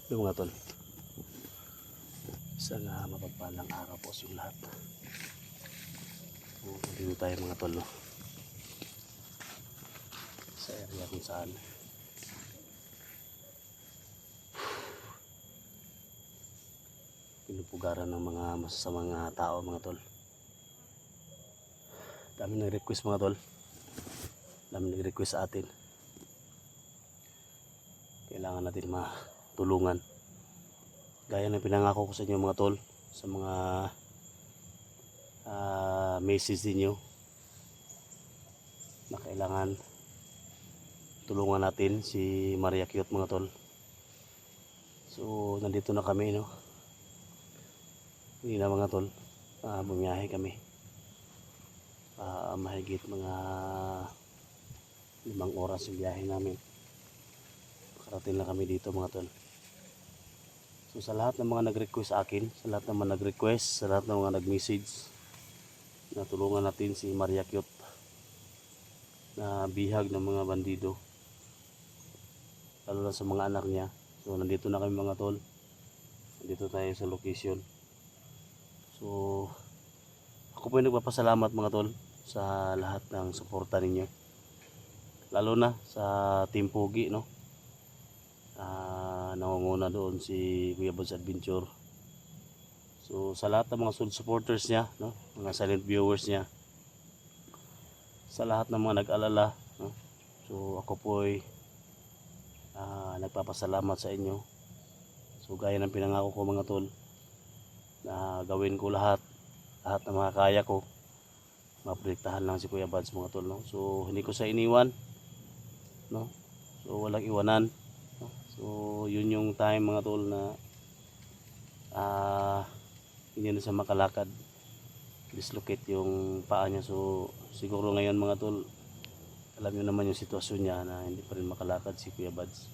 Yung mga tol, isang mapagpalang araw po sa lahat. Dito tayo mga tol, no? Sa area kung saan pinupugaran ng mga masasamang tao mga tol. Dami nag-request mga tol, dami nag-request sa atin. Kailangan natin tulungan gaya ng pinangako ko sa inyo mga tol, sa mga message niyo na kailangan tulungan natin si Maria Cute mga tol. So nandito na kami, no? Hindi na mga tol, bumiyahe kami, mahigit mga 5 oras yung biyahe namin. Makarating na kami dito mga tol. So sa lahat ng mga nag-request sa akin, sa lahat ng mga nag-request, sa lahat ng mga nag-message na tulungan natin si Maria Cute na bihag ng mga bandido, lalo na sa mga anak niya. So nandito na kami mga tol, nandito tayo sa location. So ako po ay nagpapasalamat mga tol sa lahat ng suporta ninyo, lalo na sa Team Pogi, no? Nangunguna doon si Kuya Buds Adventure. So sa lahat ng mga solid supporters niya, no? Mga silent viewers niya, sa lahat ng mga nag-alala, no? So ako po ay nagpapasalamat sa inyo. So gaya ng pinangako ko mga tol, na gawin ko lahat ng mga kaya ko, maprotektahan lang si Kuya Buds mga tol, no? So hindi ko sa iniwan, no? So walang iwanan, no? So yun yung time mga tol na hindi na siya makalakad, dislocate yung paa niya. So siguro ngayon mga tol, alam nyo naman yung sitwasyon niya na hindi pa rin makalakad si Kuya Buds.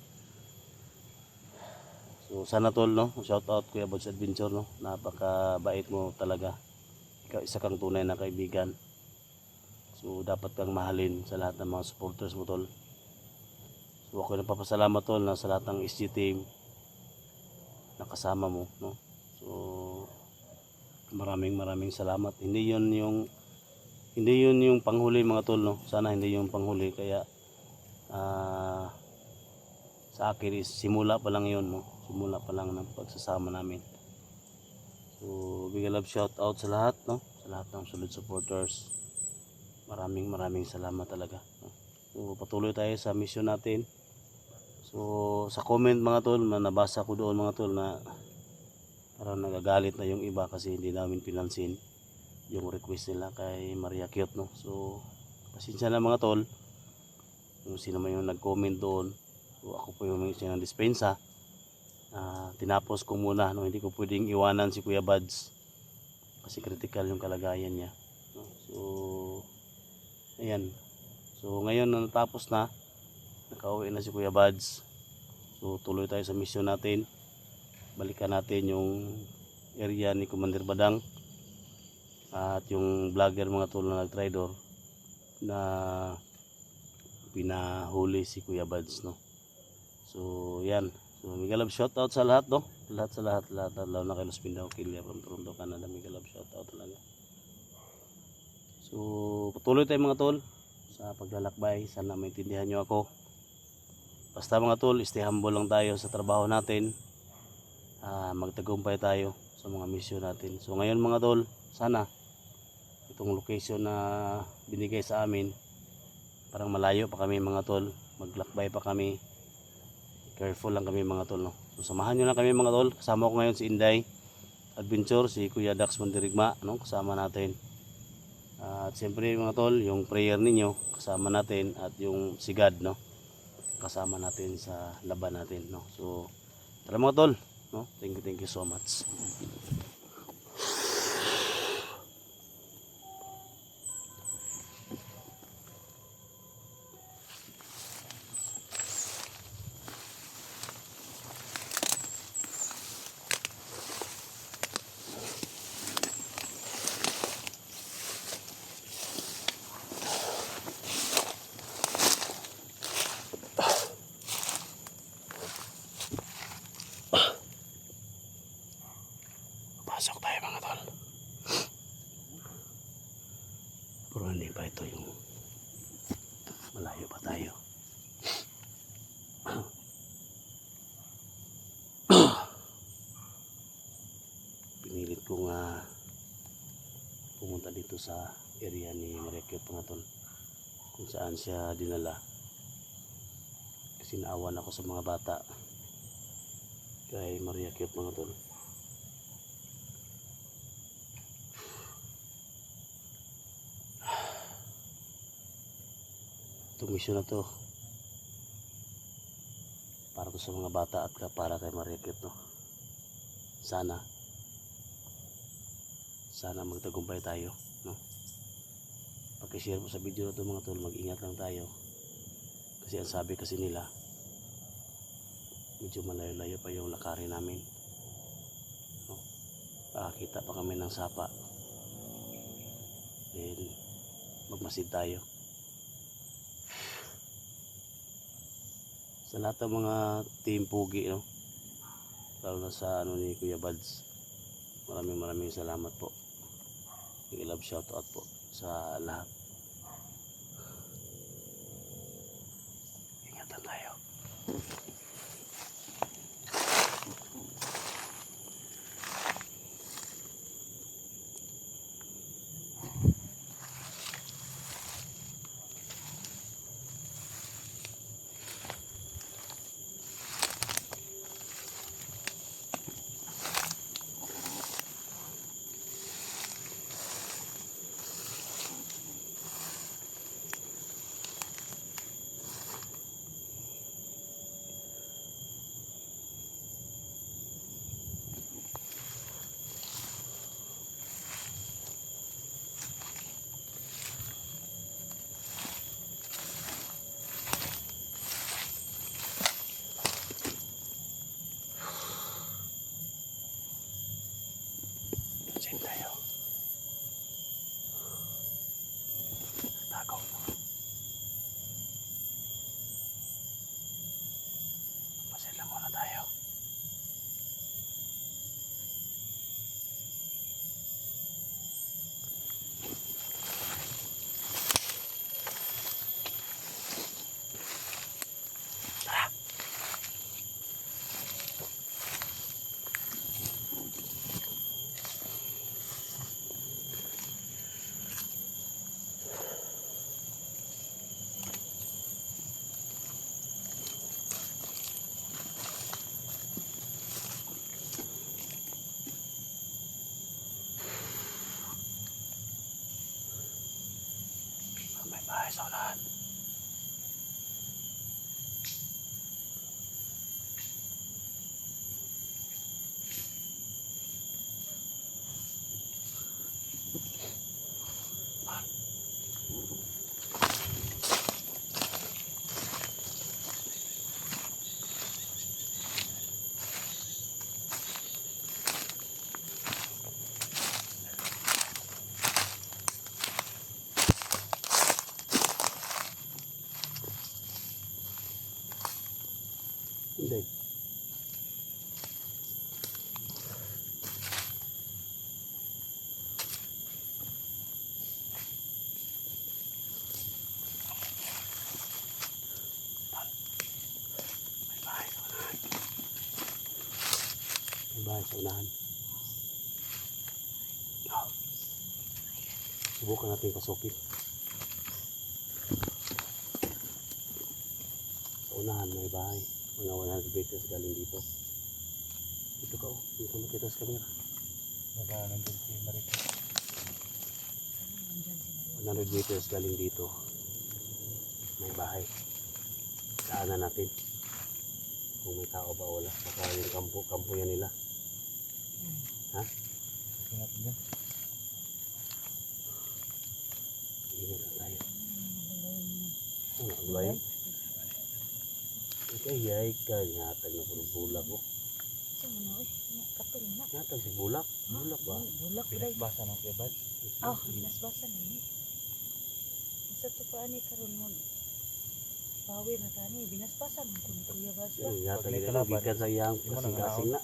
So sana tol, no? Shout out Kuya Buds Adventure, no? Napakabait mo talaga. Ikaw isa kang tunay na kaibigan. So dapat kang mahalin sa lahat ng mga supporters mo tol. So ako nagpapasalamat tol na sa lahat ng SG team na kasama mo, no? So maraming salamat. Hindi yun yung panghuli mga tol, no? Sana hindi yung panghuli, kaya sa akin is simula pa lang yun, no? Simula pa lang ng pagsasama namin. So big love shout out sa lahat, no? Sa lahat ng solid supporters. Maraming salamat talaga, no? So patuloy tayo sa mission natin. So sa comment mga tol, nabasa ko doon mga tol na parang nagagalit na yung iba kasi hindi namin pinansin yung request nila kay Maria Cute, no? So pasensya na mga tol kung sino man yung nag-comment doon. So ako po yung ng dispensa, tinapos ko muna, no? Hindi ko pwedeng iwanan si Kuya Buds kasi critical yung kalagayan niya, no? So ayan. So ngayon na natapos na, nakauwi na si Kuya Buds. So tuloy tayo sa mission natin. Balikan natin yung area ni Commander Badang at yung vlogger mga tol na nag-tridor na pinahuli si Kuya Buds, no. So yan, so mega love shoutout sa lahat, no, lahat lalo na kay Los Pindao Kilya from Toronto, Canada. Mega love shoutout talaga. So patuloy tayo mga tol sa paglalakbay. Sana maintindihan nyo ako. Basta mga tol, stay humble lang tayo sa trabaho natin. Magtagumpay tayo sa mga mission natin. So ngayon mga tol, sana itong location na binigay sa amin, parang malayo pa kami mga tol, maglakbay pa kami, careful lang kami mga tol, no? So samahan nyo lang kami mga tol. Kasama ko ngayon si Inday Adventure, si Kuya Dax Mandirigma, no? Kasama natin. At siyempre mga tol, yung prayer ninyo kasama natin, at yung si God, no, kasama natin sa laban natin, no. So tara mga tol, no? Thank you so much. Pasok tayo mga tol. Pero hindi pa ito yung malayo pa tayo. Pinilit kong pumunta dito sa area ni Mariakyot mga tol, kung saan siya dinala, kasi naawan ako sa mga bata kay Mariakyot mga tol. Itong mission na to para to sa mga bata at para kay Mariakyot, no. Sana magtagumpay tayo, no. Paki-share po sa video na to mga tol, mag-ingat lang tayo, kasi ang sabi kasi nila medyo malayo-layo pa yung lakarin namin, no. Makakita pa kami ng sapa, then magmasid tayo. Sa lahat ng mga team Pugi, no, lalo na sa ni Kuya Buds, maraming salamat po. I-love shoutout po sa lahat. Ingatan tayo. Hindi. May bahay sa unahan. Subukan natin pasukin. Sa unahan may bahay. Mga 100 meters galing dito. Dito ka, oh. Dito makita sa camera. Baka nandun si Marita. 100 meters galing dito. May bahay. Daanan natin. Kung may tao ba wala. Baka yung kampo yan nila. Ha? Ito natin yan. Ingat lang tayo. Ano ang layo? Kaya nyatag na puro bulak ko. Nyatag si bulak. Bulak ba? Bulak day. Binasbasa ng Kuya Bad. Oh, binasbasa na eh. Isa to pa ani karon mo. Bawi na tani binasbasa man kun Kuya Bad. Nyatag may na kalaban, gikan sa iyang di mo na kasing-kasing na.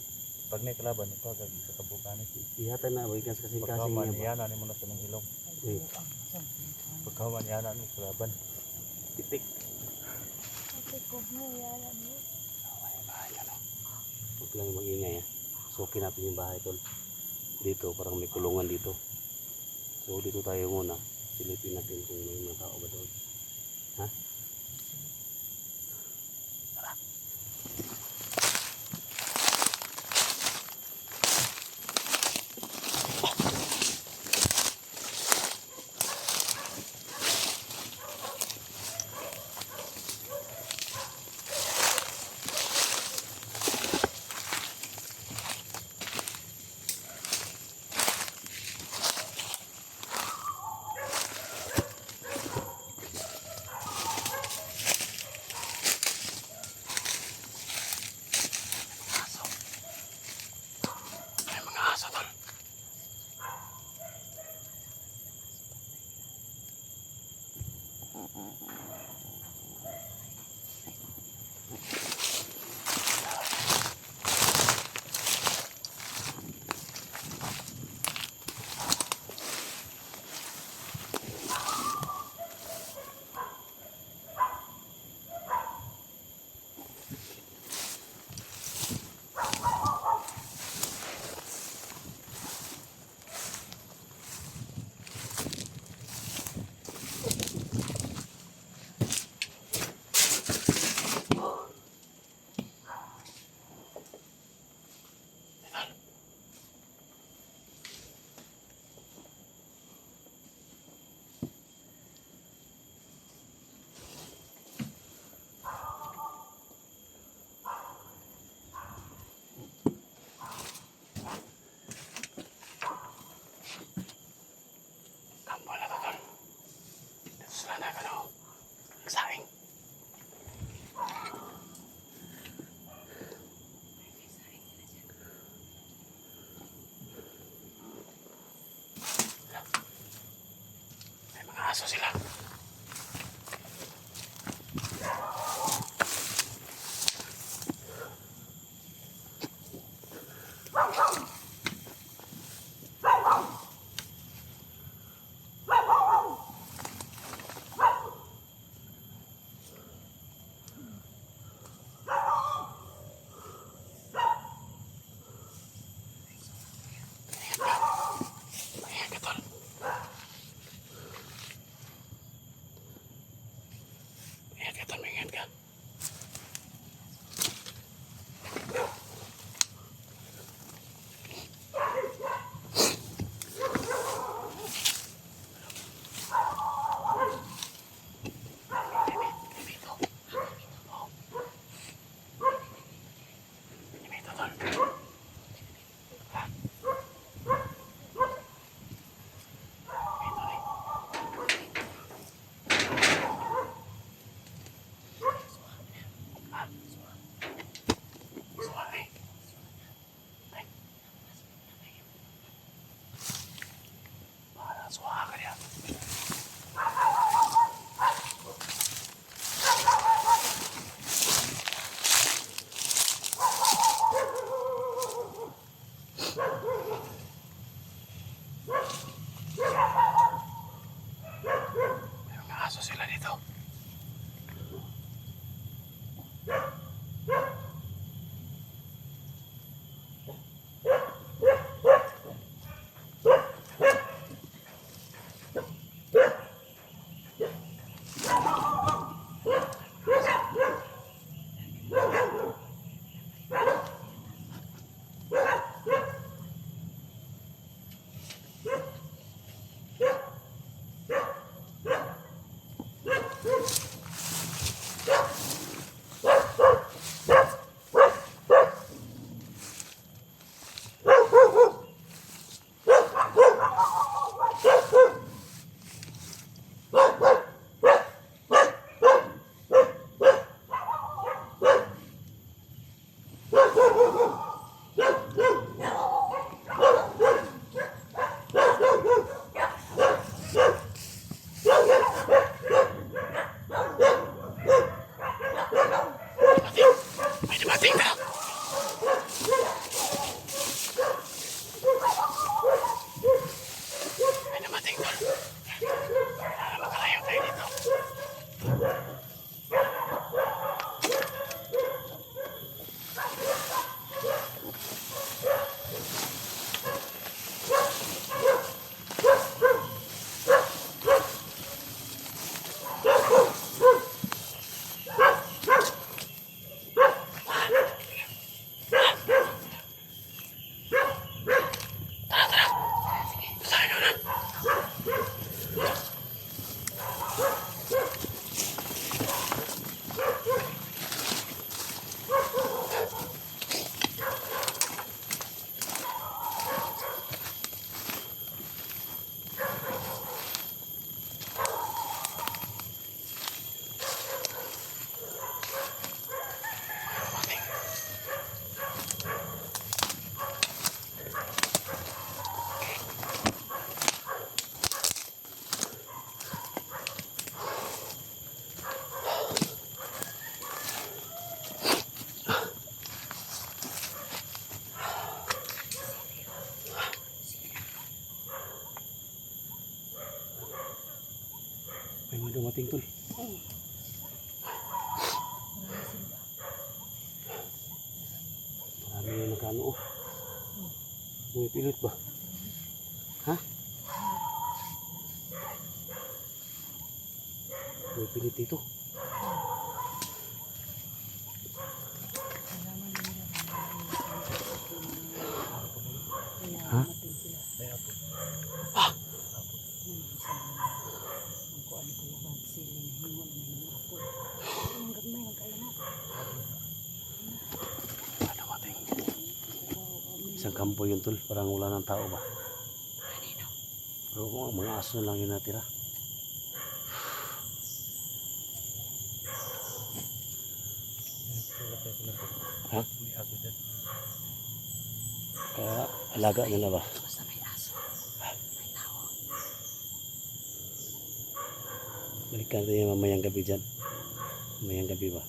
Pag may kalaban, ito agad sa kabukan. Ihatan na gikan sa kasing-kasing Pagkaman, niya ba? iyanan mo na sa ng hilong. Eh. Pagkaman, iyanan mo sa laban. Titik. Ate ko mo yala mo. Bahay ano. Huwag lang mag-ingay ha. Sukin natin yung bahay tol. Dito parang may kulungan dito. So dito tayo muna. Silipin natin kung may mga tao ba doon. Ha? Tara. May mga aso tol. Kampo na to tol. Dito sila na ano. Saing. May mga aso sila. Ayan ka tol. dumating tol. Marami yung nagkano oh. Pumipilit ba? Ha? Pumipilit dito. Ha? May apo. Dumating. Isang kampo yun tol, parang wala ng tao ba? Pero mga aso na lang yun natira. Ha? May aso dyan. Kaya alaga nila ba? Basta may aso. May tao. Balikan rin mamayang gabi dyan. Mamayang gabi ba?